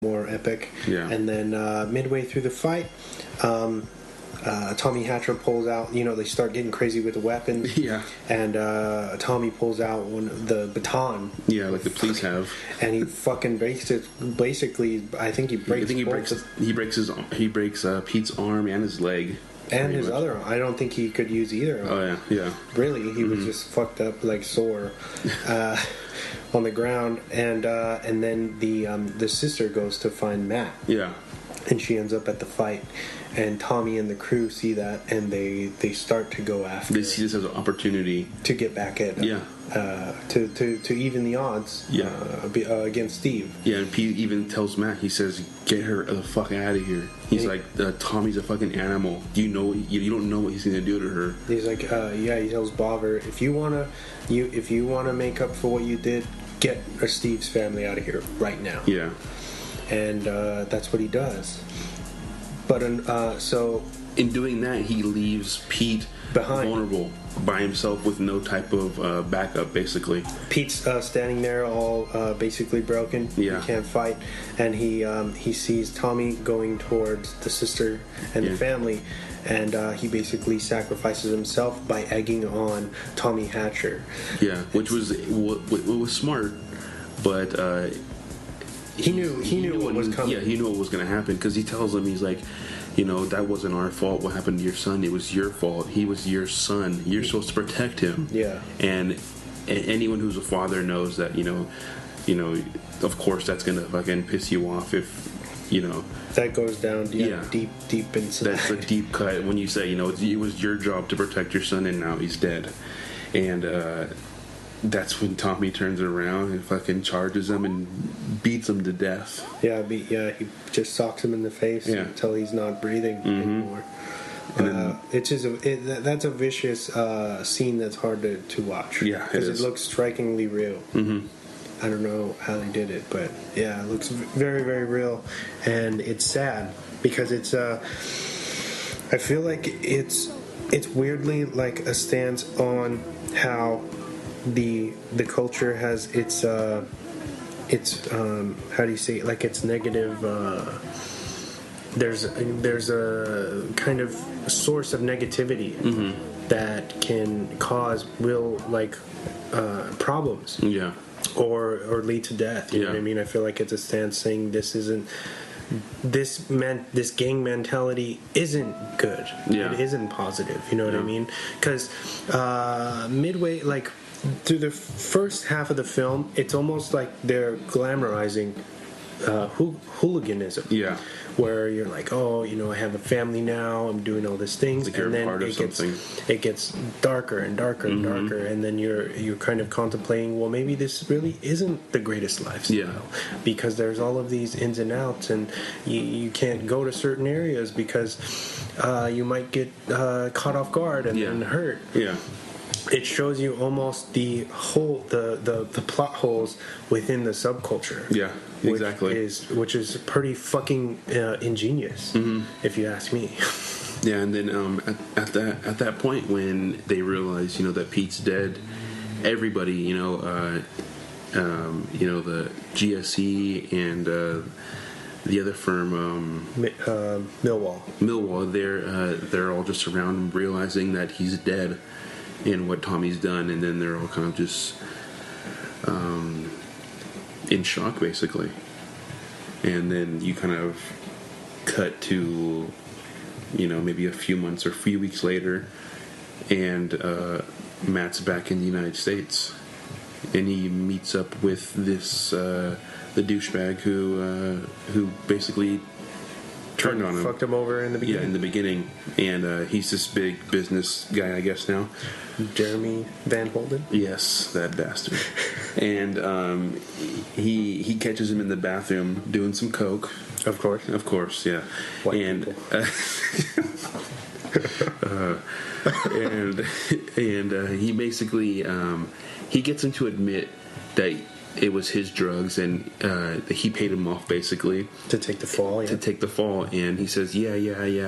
more epic. Yeah. And then midway through the fight, Tommy Hatcher pulls out, they start getting crazy with the weapons. Yeah. And Tommy pulls out the baton. Yeah, like the police have. And he fucking breaks it. Basically, I think he breaks. He breaks Pete's arm and his leg. And his other arm. I don't think he could use either arm. Oh yeah. Really, he was just fucked up, like sore, on the ground. And then the sister goes to find Matt. Yeah. And she ends up at the fight, and Tommy and the crew see that, and they start to go after. They see this as an opportunity to get back at to even the odds. Against Steve. Yeah, and Pete even tells Matt. He says, "Get her the fuck out of here." He's like, "Tommy's a fucking animal. Do you know? You don't know what he's gonna do to her." He's like, He tells Bobber, if you wanna make up for what you did, get Steve's family out of here right now. Yeah. And that's what he does. But so in doing that, he leaves Pete behind, vulnerable by himself with no type of backup. Basically, Pete's standing there, all basically broken. Yeah. He can't fight, and he sees Tommy going towards the sister and the family, and he basically sacrifices himself by egging on Tommy Hatcher. Yeah, which was smart, but. He knew what was coming. Yeah, he knew what was going to happen because he tells him, he's like, that wasn't our fault. What happened to your son? It was your fault. He was your son. You're supposed to protect him. Yeah. And anyone who's a father knows that, of course that's going to fucking piss you off if, That goes down deep inside. That's a deep cut when you say, it was your job to protect your son and now he's dead. And, that's when Tommy turns around and fucking charges him and beats him to death. Yeah, he just socks him in the face until he's not breathing anymore. It's just that's a vicious scene that's hard to watch. Yeah, because it looks strikingly real. Mm-hmm. I don't know how they did it, but yeah, it looks very, very real, and it's sad because it's. I feel like it's weirdly like a stance on how the culture has its how do you say it? Like its negative there's a kind of source of negativity that can cause real problems or lead to death, you know what I mean? I feel like it's a stance saying this gang mentality isn't good. It isn't positive, you know what I mean? Because midway, like through the first half of the film, it's almost like they're glamorizing hooliganism. Yeah. Where you're like, I have a family now, I'm doing all these things, like and then it gets darker and darker and darker, and then you're kind of contemplating, well, maybe this really isn't the greatest lifestyle, because there's all of these ins and outs, and you can't go to certain areas because you might get caught off guard and then hurt. Yeah. It shows you almost the plot holes within the subculture. Yeah, exactly. Which is pretty fucking ingenious, if you ask me. Yeah, and then at that point when they realize that Pete's dead, everybody the GSE and the other firm Millwall, they're all just around realizing that he's dead and what Tommy's done, and then they're all kind of just in shock, basically. And then you kind of cut to maybe a few months or a few weeks later, and Matt's back in the United States, and he meets up with this the douchebag who basically turned on him, fucked him over in the beginning. Yeah, in the beginning, and he's this big business guy, I guess now. Jeremy Van Holden. Yes, that bastard. And he catches him in the bathroom doing some coke. Of course, yeah. White and he basically he gets him to admit that it was his drugs, and he paid him off basically to take the fall. Yeah. To take the fall, and he says, "Yeah,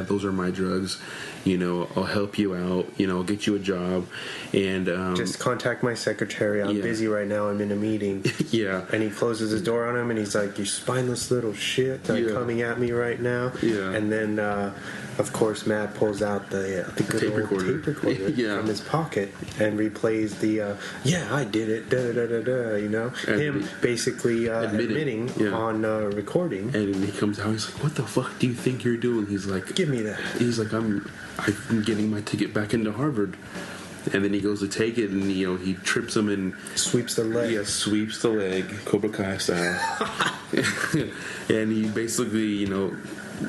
those are my drugs. You know, I'll help you out. You know, I'll get you a job, and just contact my secretary. I'm busy right now. I'm in a meeting." Yeah. And he closes his door on him, and he's like, "You spineless little shit, coming at me right now." Yeah. And then, of course, Matt pulls out the good tape old recorder. tape recorder from his pocket and replays the I did it, da da da da. You know, and him basically admitting on recording. And he comes out. He's like, "What the fuck do you think you're doing?" He's like, "Give me that." He's like, "I'm getting my ticket back into Harvard." And then he goes to take it, and he trips him and sweeps the leg. Yeah, sweeps the leg, Cobra Kai style. And he basically,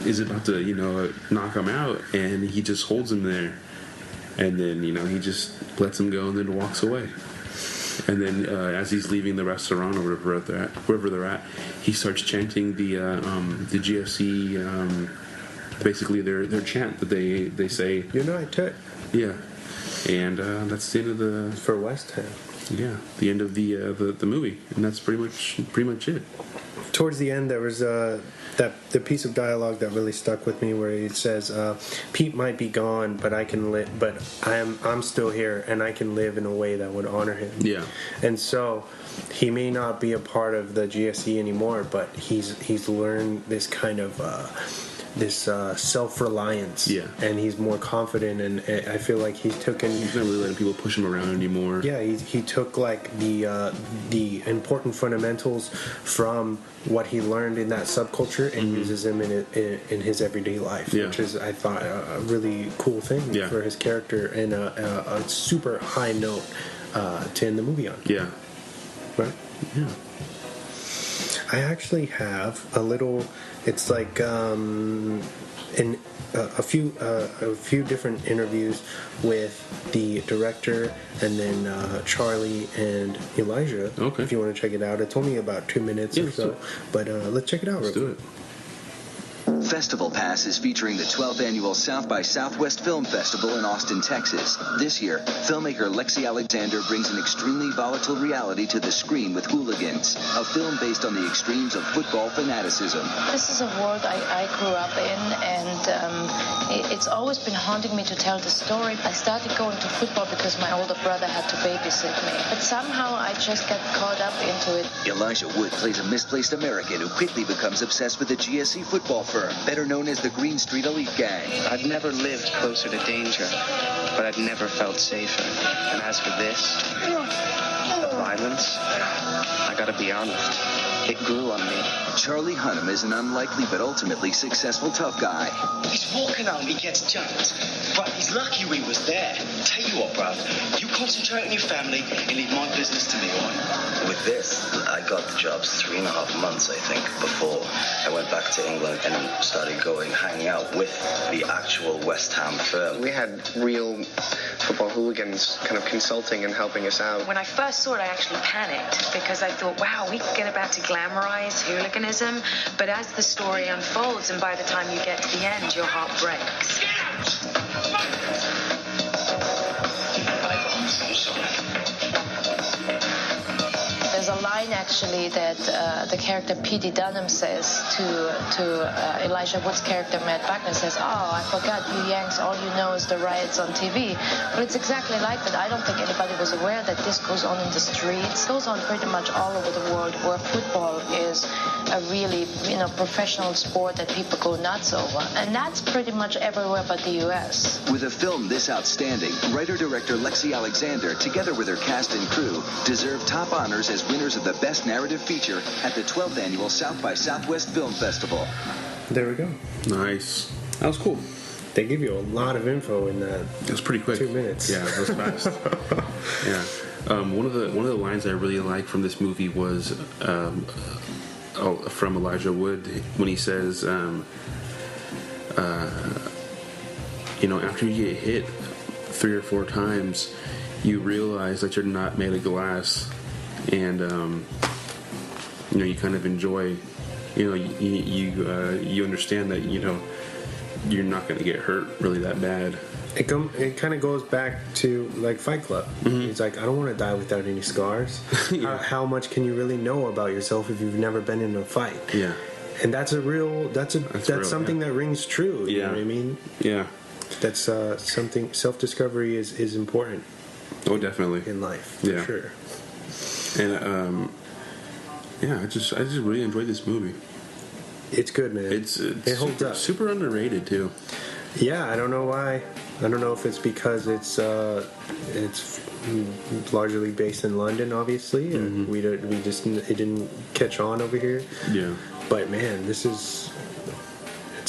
is about to, knock him out, and he just holds him there. And then, he just lets him go and then walks away. And then as he's leaving the restaurant or wherever they're at, he starts chanting the GFC, basically their chant that they say. United. Yeah. And that's the end of the... For West Ham. Yeah, the end of the movie. And that's pretty much it. Towards the end, there was the piece of dialogue that really stuck with me, where he says, "Pete might be gone, but I can live. But I'm still here, and I can live in a way that would honor him." Yeah. And so he may not be a part of the GSE anymore, but he's learned this kind of self-reliance. Yeah. And he's more confident, and I feel like he's not really letting people push him around anymore. Yeah, he took like the important fundamentals from what he learned in that subculture and uses them in his everyday life, which is, I thought, a really cool thing for his character, and a super high note to end the movie on. Yeah. Right? Yeah. I actually have a little. It's like a few different interviews with the director, and then Charlie and Elijah. Okay. If you want to check it out, it's only about 2 minutes or so. But let's check it out. Let's do it. Festival Pass is featuring the 12th annual South by Southwest Film Festival in Austin, Texas. This year, filmmaker Lexi Alexander brings an extremely volatile reality to the screen with Hooligans, a film based on the extremes of football fanaticism. This is a world I grew up in, and it's always been haunting me to tell the story. I started going to football because my older brother had to babysit me, but somehow I just got caught up into it. Elijah Wood plays a misplaced American who quickly becomes obsessed with the GSE football firm, better known as the Green Street Elite Gang. I'd never lived closer to danger, but I'd never felt safer. And as for this, the violence, I gotta be honest, it grew on me. Charlie Hunnam is an unlikely but ultimately successful tough guy. He's walking home, he gets jumped. But he's lucky we was there. Tell you what, bruv, you concentrate on your family and leave my business to me, alright? With this, I got the jobs 3.5 months, I think, before I went back to England and started hanging out with the actual West Ham firm. We had real football hooligans kind of consulting and helping us out. When I first saw it, I actually panicked because I thought, wow, we could get about to glamorize hooliganism. But as the story unfolds, and by the time you get to the end, your heart breaks. I'm so sorry. There's a line actually that the character P.D. Dunham says to Elijah Wood's character Matt Buckner, says, "Oh, I forgot you Yanks, all you know is the riots on TV." But it's exactly like that. I don't think anybody was aware that this goes on in the streets. It goes on pretty much all over the world, where football is a really professional sport that people go nuts over. And that's pretty much everywhere but the U.S. With a film this outstanding, writer-director Lexi Alexander, together with her cast and crew, deserve top honors as winners of the Best Narrative Feature at the 12th Annual South by Southwest Film Festival. There we go. Nice. That was cool. They give you a lot of info in that. It was pretty quick. 2 minutes. Yeah, it was fast. Yeah. One of the lines I really liked from this movie was from Elijah Wood when he says, after you get hit 3 or 4 times, you realize that you're not made of glass, and you kind of enjoy, you understand that you're not going to get hurt really that bad. it kind of goes back to like Fight Club. It's like, I don't want to die without any scars. Yeah. How much can you really know about yourself if you've never been in a fight? Yeah. And that's real, something that rings true. You know what I mean? Yeah. That's something, self-discovery is important. Oh, definitely. In life, for sure. And I just really enjoyed this movie. It's good, man. It holds up. Super underrated too. Yeah, I don't know why. I don't know if it's because it's largely based in London, obviously, and it didn't catch on over here. Yeah. But man, it's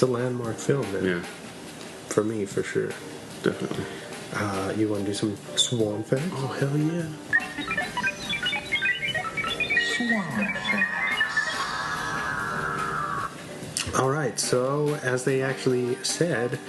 a landmark film, man. Yeah. For me, for sure. Definitely. You want to do some swan facts? Oh, hell yeah. All right, so as they actually said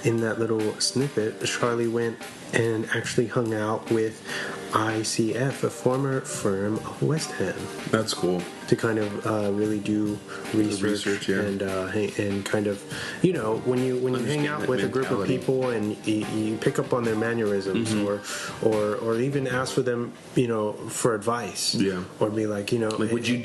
in that little snippet, Charlie went and actually hung out with ICF, a former firm of West Ham. That's cool. To kind of really do research yeah. and kind of, you know, when you hang out with a group of people and you pick up on their mannerisms or even ask for them, you know, for advice. Yeah. Or be like, you know, like, what would you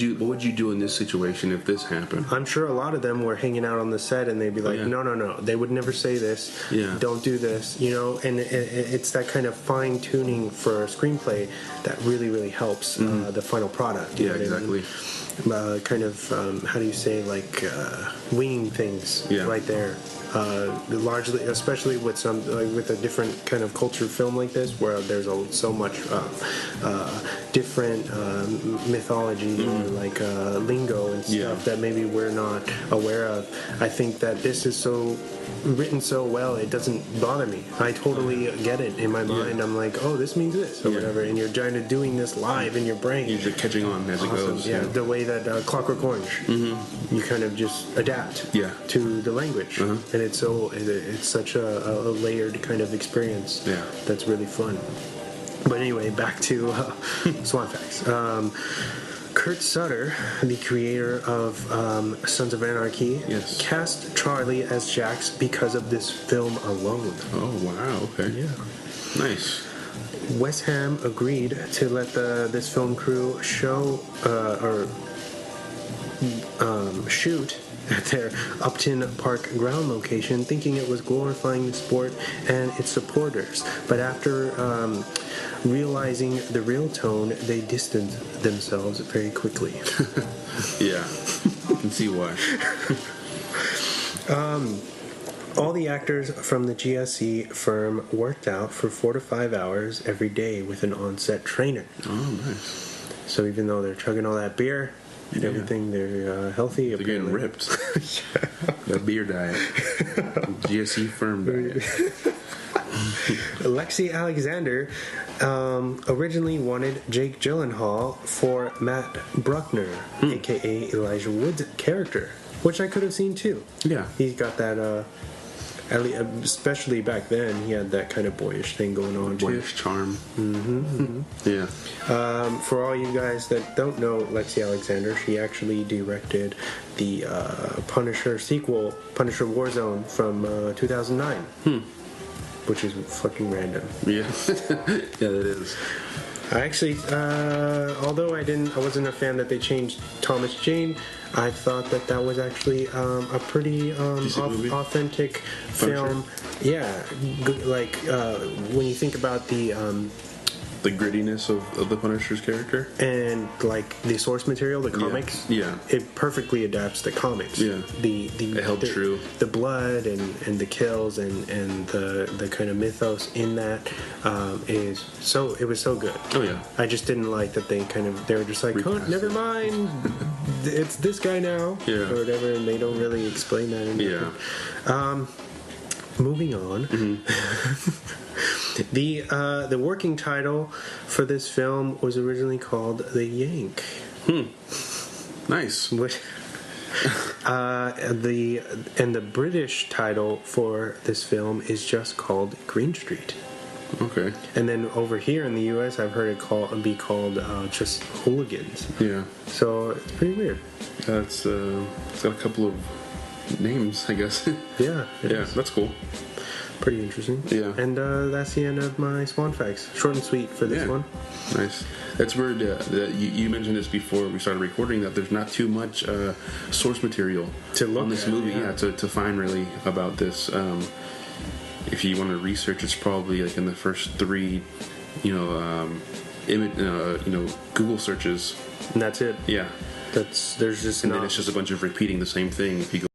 do in this situation if this happened? I'm sure a lot of them were hanging out on the set and they'd be like, no, they would never say this. Yeah. Don't do this, you know, and it's that kind of fine tuning for a screenplay that really, really helps the final product. Yeah, exactly. Kind of, how do you say, like, winging things right there. Largely, especially with with a different kind of culture film like this, where there's so much different mythology or like lingo and stuff that maybe we're not aware of. I think that this is so written so well, it doesn't bother me. I totally get it in my mind. I'm like, oh, this means this or whatever, and you're kind of doing this live in your brain. You're just catching on as it goes. Yeah, the way that Clockwork Orange, you kind of just adapt to the language, and it's such a layered kind of experience that's really fun. But anyway, back to Swan Facts. Kurt Sutter, the creator of Sons of Anarchy, cast Charlie as Jax because of this film alone. Oh, wow, okay. Yeah. Nice. West Ham agreed to let this film crew shoot at their Upton Park ground location, thinking it was glorifying the sport and its supporters. But after realizing the real tone, they distanced themselves very quickly. Yeah, I can see why. All the actors from the GSC firm worked out for 4 to 5 hours every day with an on-set trainer. Oh, nice. So even though they're chugging all that beer and everything, they're healthy. They're getting ripped. That beer diet. GSC firm diet. Lexi Alexander originally wanted Jake Gyllenhaal for Matt Bruckner, a.k.a. Elijah Wood's character, which I could have seen too. Yeah. He's got that, especially back then, he had that kind of boyish thing going on too. Boyish charm. Yeah. For all you guys that don't know Lexi Alexander, she actually directed the Punisher sequel, Punisher Warzone, from 2009. Which is fucking random. Yeah. Yeah, that is. I actually, although I wasn't a fan that they changed Thomas Jane, I thought that was actually a pretty authentic film. Yeah, like when you think about the grittiness of the Punisher's character and like the source material, the comics. Yeah. It perfectly adapts the comics. Yeah. It held true. The blood and the kills and the kind of mythos in that it was so good. Oh yeah. I just didn't like that they were just like, oh, never mind, it's this guy now, or whatever, and they don't really explain that anymore. Yeah. Moving on. The working title for this film was originally called The Yank. Nice. The British title for this film is just called Green Street. Okay. And then over here in the U.S., I've heard it be called just Hooligans. Yeah. So it's pretty weird. It's got a couple of names, I guess. Yeah. Yeah, that's cool. Pretty interesting. Yeah. And that's the end of my Spawn facts. Short and sweet for this one. Nice. That's weird. You mentioned this before we started recording, that there's not too much source material to look on this movie. To find really about this. If you want to research, it's probably like in the first 3, Google searches. And that's it. Yeah. There's just and then it's just a bunch of repeating the same thing if you go